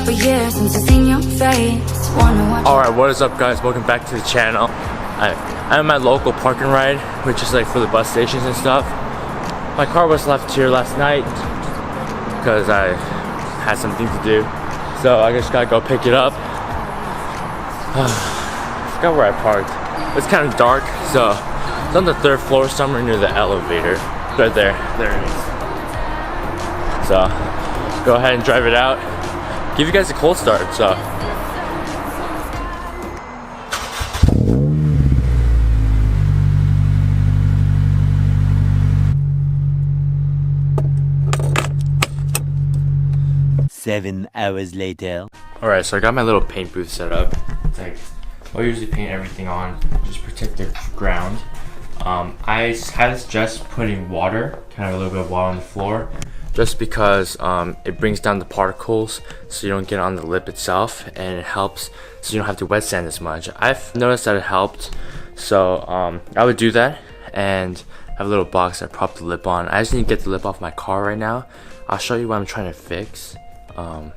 couple years since I've seen your face. Alright, what is up guys? Welcome back to the channel. I'm at my local parking ride, which is like for the bus stations and stuff. My car was left here last night because I had something to do. So I just gotta go pick it up. I forgot where I parked. It's kind of dark, so it's on the 3rd floor somewhere near the elevator. Right there. There it is. So go ahead and drive it out. Give you guys a cold start, so. Seven hours later. Alright, so I got my little paint booth set up. It's like, I'll usually paint everything on, just protect the ground. I highly suggest putting water, kind of a little bit of water on the floor, just because it brings down the particles so you don't get on the lip itself, and it helps so you don't have to wet sand as much. I've noticed that it helped, so I would do that, and have a little box I prop the lip on. I just need to get the lip off my car right now. I'll show you what I'm trying to fix,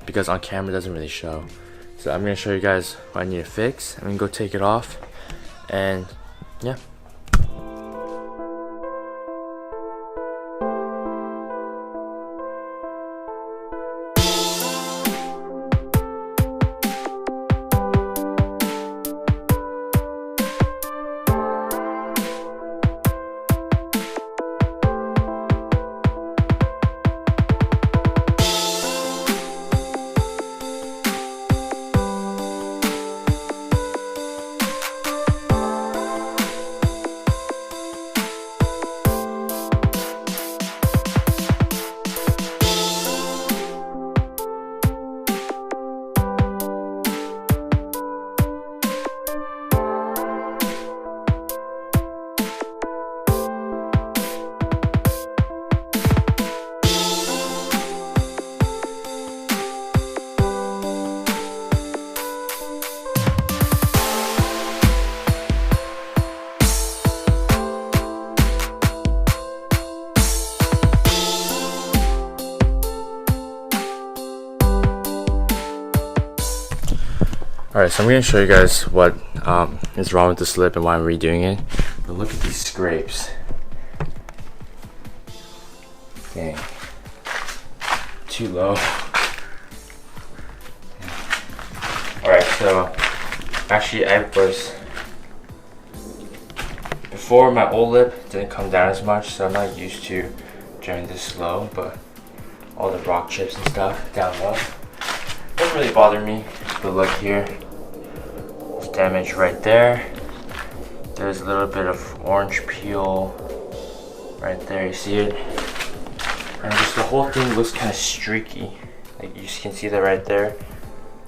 because on camera it doesn't really show. So I'm going to show you guys what I need to fix. I'm going to go take it off, and yeah. Alright, so I'm going to show you guys what is wrong with this lip and why I'm redoing it. But look at these scrapes. Dang. Too low. Alright, so actually before my old lip didn't come down as much, so I'm not used to driving this low, but all the rock chips and stuff down low doesn't really bother me. But look here. Damage right there. There's a little bit of orange peel right there, you see it? And just the whole thing looks kind of streaky. Like you can see that right there.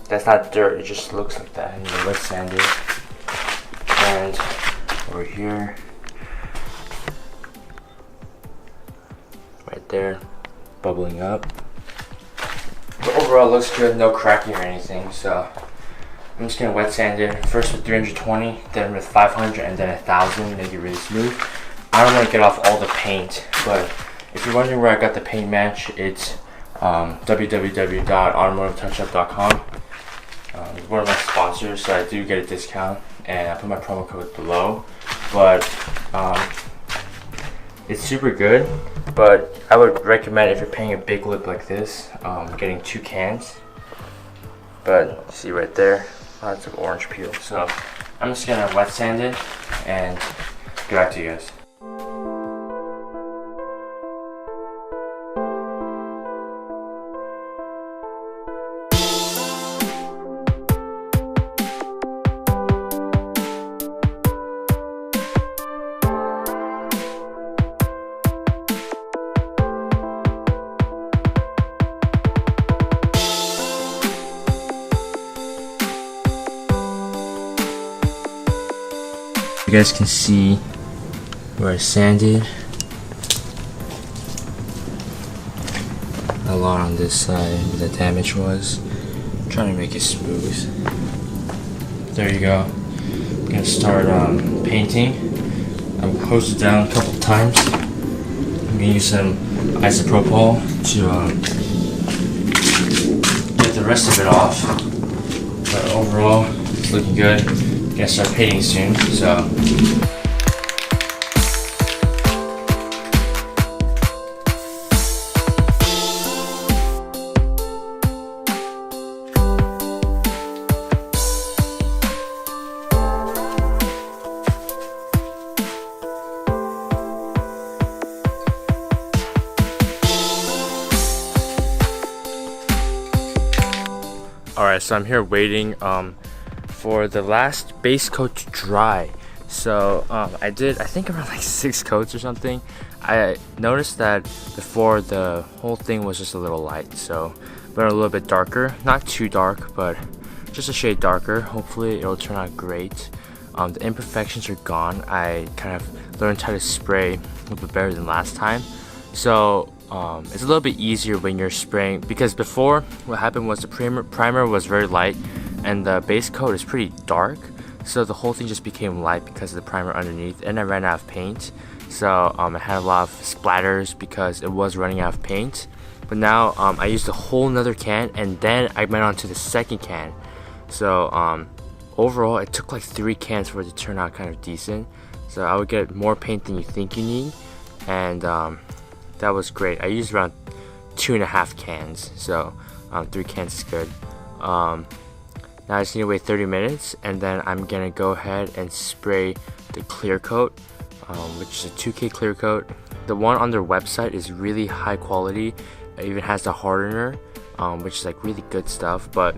That's not dirt, it just looks like that. And the wet sanded. And over here, right there, bubbling up. But overall it looks good, no cracking or anything, so I'm just gonna wet sand it first with 320, then with 500, and then 1000, make it really smooth. I don't want to get off all the paint, but if you're wondering where I got the paint match, it's www.automotivetouchup.com. It's one of my sponsors, so I do get a discount, and I put my promo code below. But it's super good, but I would recommend, if you're painting a big lip like this, getting 2 cans. But see right there, lots of orange peel. So I'm just gonna wet sand it and get back to you guys. You guys can see where I sanded a lot on this side where the damage was. I'm trying to make it smooth. There you go. I'm gonna start painting. I've hosed it down a couple times. I'm gonna use some isopropyl to get the rest of it off. But overall, it's looking good. Gonna start painting soon, so. Alright, so I'm here waiting for the last base coat to dry. So I think around like 6 coats or something. I noticed that before the whole thing was just a little light, so went a little bit darker. Not too dark, but just a shade darker. Hopefully it'll turn out great. The imperfections are gone. I kind of learned how to spray a little bit better than last time. So it's a little bit easier when you're spraying, because before what happened was the primer was very light and the base coat is pretty dark, so the whole thing just became light because of the primer underneath, and I ran out of paint. So I had a lot of splatters because it was running out of paint. But now I used a whole nother can, and then I went on to the second can. So overall it took like 3 cans for it to turn out kind of decent. So I would get more paint than you think you need, and that was great. I used around 2.5 cans, so 3 cans is good. Now I just need to wait 30 minutes, and then I'm gonna go ahead and spray the clear coat, which is a 2K clear coat. The one on their website is really high quality. It even has the hardener, which is like really good stuff, but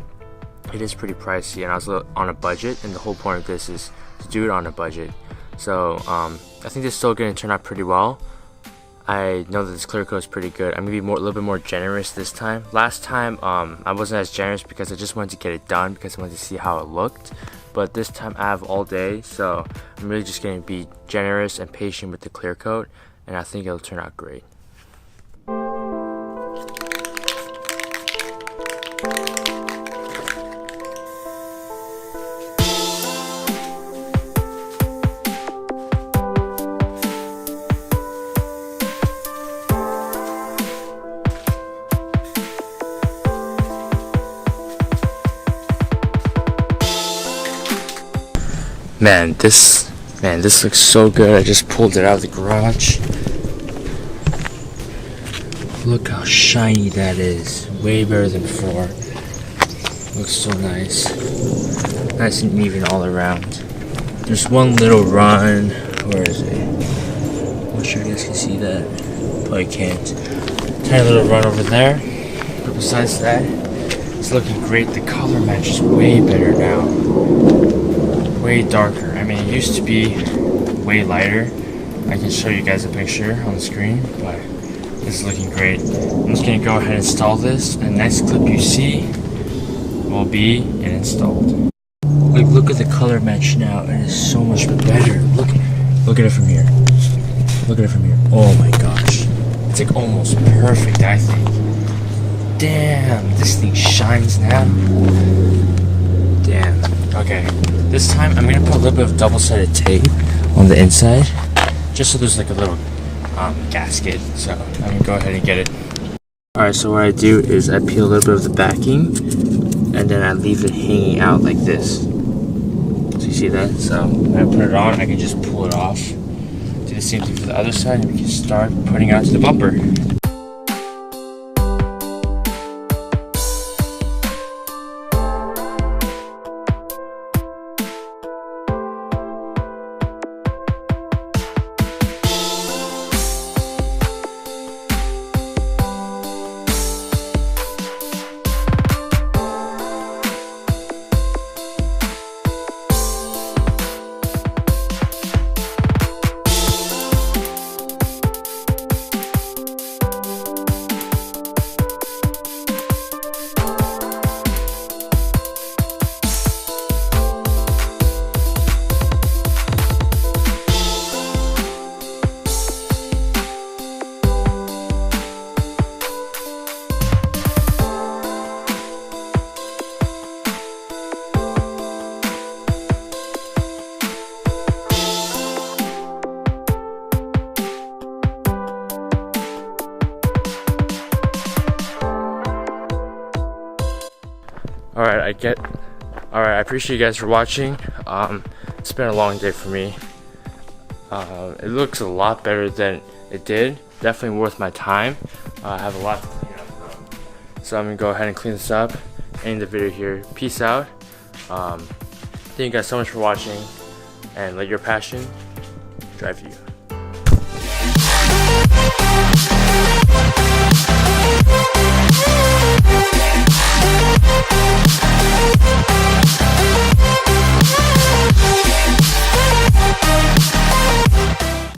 it is pretty pricey, and I was on a budget, and the whole point of this is to do it on a budget. So I think this is still gonna turn out pretty well. I know that this clear coat is pretty good. I'm gonna be a little bit more generous this time. Last time I wasn't as generous because I just wanted to get it done because I wanted to see how it looked. But this time I have all day, so I'm really just gonna be generous and patient with the clear coat, and I think it'll turn out great. Man, this looks so good. I just pulled it out of the garage. Look how shiny that is. Way better than before. Looks so nice. Nice and even all around. There's one little run. Where is it? I'm not sure you guys can see that. Probably can't. Tiny little run over there. But besides that, it's looking great. The color match is way better now. Way darker. I mean, it used to be way lighter. I can show you guys a picture on the screen, but this is looking great. I'm just gonna go ahead and install this, and the next clip you see will be installed. Like, look at the color match now. It is so much better. Look at it from here. Look at it from here. Oh my gosh, it's like almost perfect, I think. Damn, this thing shines now. Damn. Okay, this time I'm gonna put a little bit of double-sided tape on the inside, just so there's like a little gasket. So I'm gonna go ahead and get it. Alright, so what I do is I peel a little bit of the backing, and then I leave it hanging out like this. So you see that? So when I put it on, I can just pull it off. Do the same thing for the other side, and we can start putting it onto the bumper. Alright, I appreciate you guys for watching. It's been a long day for me. It looks a lot better than it did. Definitely worth my time. I have a lot to clean up though. So I'm gonna go ahead and clean this up. End the video here. Peace out. Thank you guys so much for watching, and let your passion drive you.